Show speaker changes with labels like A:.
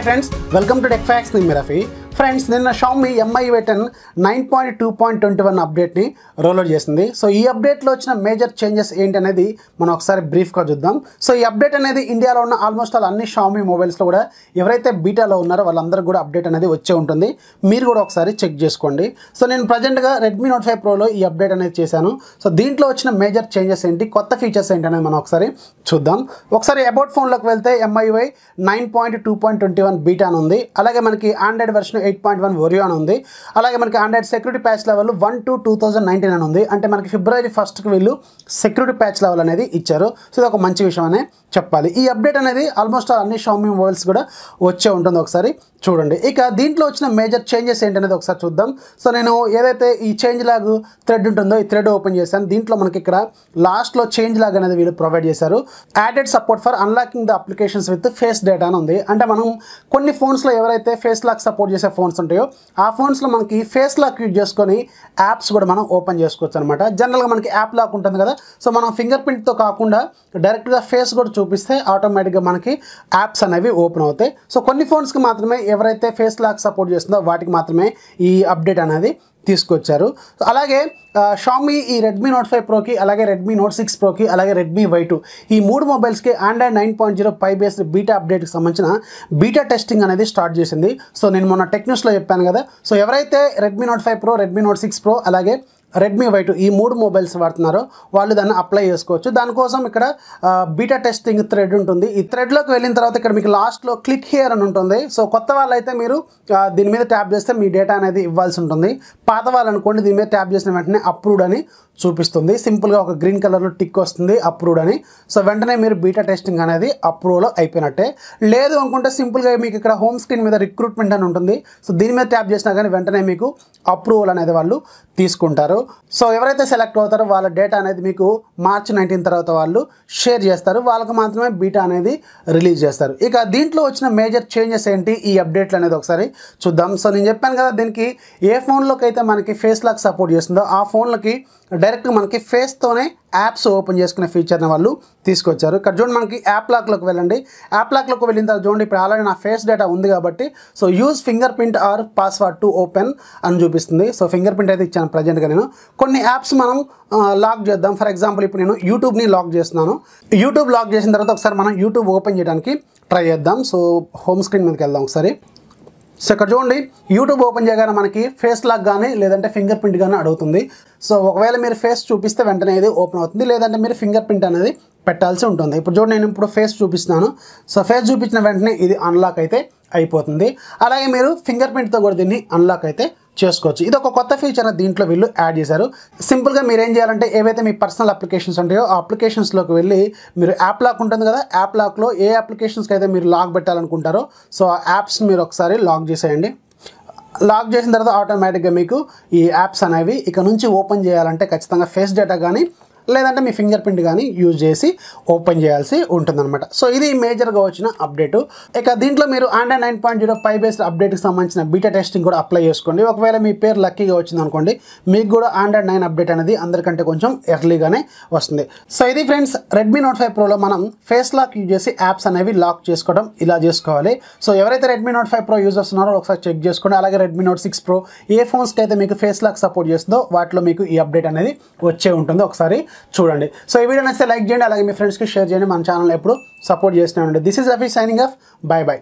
A: Friends, welcome to tech fax. నేను Rafi. Friends, నిన్న Xiaomi Mi UI 10 9.2.21 అప్డేట్ని rollout చేసింది. So ఈ అప్డేట్లో వచ్చిన మేజర్ చేంజెస్ ఏంటి అనేది మనం ఒకసారి బ్రీఫ్గా చూద్దాం. సో ఈ అప్డేట్ అనేది ఇండియాలో ఉన్న ఆల్మోస్ట్ అన్ని Xiaomi మొబైల్స్లో కూడా ఎవరైతే బీటాలో ఉన్నారో వాళ్ళందరికీ కూడా అప్డేట్ అనేది వచ్చే ఉంటుంది. మీరు కూడా ఒకసారి చెక్ చేసుకోండి. సో నేను ప్రజెంట్గా Redmi Note 5 Proలో ఈ అప్డేట్ అనేది చేశాను. సో దీంట్లో వచ్చిన మేజర్ చేంజెస్ ఏంటి, కొత్త ఫీచర్స్ ఏంటి అనేది మనం ఒకసారి చూద్దాం. ఒకసారి అబౌట్ ఫోన్లోకి వెళ్తే MIUI 9.2.21 బీటా అని ఉంది. అలాగే మనకి ఆండ్రాయిడ్ వెర్షన్ 8.1 Oreo అని ఉంది. అలాగే మనకి ఆండ్రాయిడ్ సెక్యూరిటీ ప్యాచ్ లెవెల్ 1/2/2019 అని ఉంది. అంటే మనకి February 1st వీళ్ళు సెక్యూరిటీ ప్యాచ్ లెవెల్ అనేది ఇచ్చారు. సో ఇది ఒక మంచి విషయం అనే చెప్పాలి. ఈ అప్డేట్ అనేది ఆల్మోస్ట్ అన్ని Xiaomi మొబైల్స్ కూడా వచ్చే ఉంటుంది. ఒకసారి చూడండి. ఇక దీంట్లో వచ్చిన మేజర్ చేంజెస్ ఏంటనేది ఒకసారి చూద్దాం. సో నేను ఏదైతే ఈ చేంజ్ లాగ్ థ్రెడ్ ఉంటుందో ఈ థ్రెడ్ ఓపెన్ చేశాను. దీంట్లో మనకి ఇక్కడ లాస్ట్లో చేంజ్ లాగ్ అనేది వీళ్ళు ప్రొవైడ్ చేశారు. Added support for unlocking the applications with face data అని ఉంది. అంటే మనం కొన్ని ఫోన్స్లో ఎవరైతే ఫేస్ లాక్ సపోర్ట్ చేసే ఫోన్స్ ఉంటాయో ఆ ఫోన్స్లో మనకి ఫేస్ లాక్ యూజ్ చేసుకొని యాప్స్ కూడా మనం ఓపెన్ చేసుకోవచ్చు అనమాట. జనరల్గా మనకి యాప్ లాక్ ఉంటుంది కదా, సో మనం ఫింగర్ ప్రింట్తో కాకుండా డైరెక్ట్గా ఫేస్ కూడా చూపిస్తే ఆటోమేటిక్గా మనకి యాప్స్ అనేవి ఓపెన్ అవుతాయి. సో కొన్ని ఫోన్స్కి మాత్రమే ఎవరైతే ఫేస్ లాక్ సపోర్ట్ చేస్తుందో వాటికి మాత్రమే ఈ అప్డేట్ అనేది తీసుకొచ్చారు. అలాగే Xiaomi ఈ Redmi Note 5 Proకి, అలాగే Redmi Note 6 Proకి, అలాగే Redmi Y2 ఈ మూడు మొబైల్స్కి ఆండ్రాయిడ్ 9.0 పై బేస్డ్ బీటా అప్డేట్కి సంబంధించిన బీటా టెస్టింగ్ అనేది స్టార్ట్ చేసింది. సో నేను మొన్న టెక్ న్యూస్లో చెప్పాను కదా. సో ఎవరైతే Redmi Note 5 Pro, Redmi Note 6 Pro, అలాగే Redmi Y2 ఈ మూడు మొబైల్స్ వాడుతున్నారో వాళ్ళు దాన్ని అప్లై చేసుకోవచ్చు. దానికోసం ఇక్కడ బీటా టెస్టింగ్ థ్రెడ్ ఉంటుంది. ఈ థ్రెడ్లోకి వెళ్ళిన తర్వాత ఇక్కడ మీకు లాస్ట్లో క్లిక్ హియర్ అని ఉంటుంది. సో కొత్త వాళ్ళైతే మీరు దీని మీద ట్యాప్ చేస్తే మీ డేటా అనేది ఇవ్వాల్సి ఉంటుంది. పాత వాళ్ళు అనుకోండి, దీని మీద ట్యాప్ చేసిన వెంటనే అప్రూవ్డ్ అని చూపిస్తుంది. సింపుల్గా ఒక గ్రీన్ కలర్లో టిక్ వస్తుంది అప్రూవ్డ్ అని. సో వెంటనే మీరు బీటా టెస్టింగ్ అనేది అప్రూవ్లో అయిపోయినట్టే. లేదు అనుకుంటే సింపుల్గా మీకు ఇక్కడ హోమ్ స్క్రీన్ మీద రిక్రూట్మెంట్ అని ఉంటుంది. సో దీని మీద ట్యాప్ చేసినా కానీ వెంటనే మీకు అప్రూవల్ అనేది వాళ్ళు తీసుకుంటారు. సో ఎవరైతే సెలెక్ట్ అవుతారో వాళ్ళ డేటా అనేది మీకు March 19 తర్వాత వాళ్ళు షేర్ చేస్తారు. వాళ్ళకి మాత్రమే బీటా అనేది రిలీజ్ చేస్తారు. ఇక దీంట్లో వచ్చిన మేజర్ చేంజెస్ ఏంటి, ఈ అప్డేట్లు అనేది ఒకసారి చూద్దాం. సో నేను చెప్పాను కదా, దీనికి ఏ ఫోన్లోకి అయితే మనకి ఫేస్ లాక్ సపోర్ట్ చేస్తుందో ఆ ఫోన్లకి డైరెక్ట్గా మనకి ఫేస్తోనే యాప్స్ ఓపెన్ చేసుకునే ఫీచర్ని వాళ్ళు తీసుకొచ్చారు. ఇక్కడ చూడండి, మనకి యాప్ లాక్లోకి వెళ్ళండి. యాప్ లాక్లోకి వెళ్ళిన తర్వాత చూడండి, ఇప్పుడు ఆల్రెడీ నా ఫేస్ డేటా ఉంది కాబట్టి so use finger print are password to open అని చూపిస్తుంది. సో ఫింగర్ ప్రింట్ అయితే ఇచ్చాను ప్రజెంట్గా నేను. కొన్ని యాప్స్ మనం లాక్ చేద్దాం. ఫర్ ఎగ్జాంపుల్ ఇప్పుడు నేను యూట్యూబ్ని లాక్ చేస్తున్నాను. యూట్యూబ్ లాక్ చేసిన తర్వాత ఒకసారి మనం యూట్యూబ్ ఓపెన్ చేయడానికి ట్రై చేద్దాం. సో హోమ్ స్క్రీన్ మీదకి వెళ్దాం ఒకసారి. సో ఇక్కడ చూడండి, యూట్యూబ్ ఓపెన్ చేయగానే మనకి ఫేస్ లాక్ కానీ లేదంటే ఫింగర్ ప్రింట్ కానీ అడుగుతుంది. సో ఒకవేళ మీరు ఫేస్ చూపిస్తే వెంటనే ఇది ఓపెన్ అవుతుంది, లేదంటే మీరు ఫింగర్ ప్రింట్ అనేది పెట్టాల్సి ఉంటుంది. ఇప్పుడు చూడండి, నేను ఇప్పుడు ఫేస్ చూపిస్తున్నాను. సో ఫేస్ చూపించిన వెంటనే ఇది అన్లాక్ అయితే అయిపోతుంది. అలాగే మీరు ఫింగర్ ప్రింట్తో కూడా దీన్ని అన్లాక్ అయితే చేసుకోవచ్చు. ఇది ఒక కొత్త ఫీచర్ దీంట్లో వీళ్ళు యాడ్ చేశారు. సింపుల్గా మీరు ఏం చేయాలంటే ఏవైతే మీ పర్సనల్ అప్లికేషన్స్ ఉంటాయో ఆ అప్లికేషన్స్లోకి వెళ్ళి మీరు యాప్ లాక్ ఉంటుంది కదా, యాప్ లాక్లో ఏ అప్లికేషన్స్కి అయితే మీరు లాక్ పెట్టాలనుకుంటారో సో ఆ యాప్స్ మీరు ఒకసారి లాక్ చేసేయండి. లాక్ చేసిన తర్వాత ఆటోమేటిక్గా మీకు ఈ యాప్స్ అనేవి ఇక నుంచి ఓపెన్ చేయాలంటే ఖచ్చితంగా ఫేస్ డేటా కానీ లేదంటే మీ ఫింగర్ ప్రింట్ కానీ యూజ్ చేసి ఓపెన్ చేయాల్సి ఉంటుందన్నమాట. సో ఇది మేజర్గా వచ్చిన అప్డేటు. ఇక దీంట్లో మీరు ఆండ్రాయిడ్ 9.0 పై బేస్డ్ అప్డేట్కి సంబంధించిన బీటా టెస్టింగ్ కూడా అప్లై చేసుకోండి. ఒకవేళ మీ పేరు లక్కీగా వచ్చింది అనుకోండి, మీకు కూడా ఆండ్రాయిడ్ 9 అప్డేట్ అనేది అందరికంటే కొంచెం ఎర్లీగానే వస్తుంది. సో ఇది ఫ్రెండ్స్, Redmi Note 5 Proలో మనం ఫేస్ లాక్ యూజ్ చేసి యాప్స్ అనేవి లాక్ చేసుకోవడం ఇలా చేసుకోవాలి. సో ఎవరైతే Redmi Note 5 Pro యూజర్స్ ఉన్నారో ఒకసారి చెక్ చేసుకోండి. అలాగే Redmi Note 6 Pro ఏ ఫోన్స్కి అయితే మీకు ఫేస్ లాక్ సపోర్ట్ చేస్తుందో వాటిలో మీకు ఈ అప్డేట్ అనేది వచ్చే ఉంటుంది. ఒకసారి చూడండి. సో ఈ వీడియో నచ్చితే లైక్ చేయండి, అలాగే మీ ఫ్రెండ్స్కి షేర్ చేయండి. మన ఛానల్ ఎప్పుడు సపోర్ట్ చేస్తూనే ఉండండి. This is Rafi signing off. By by.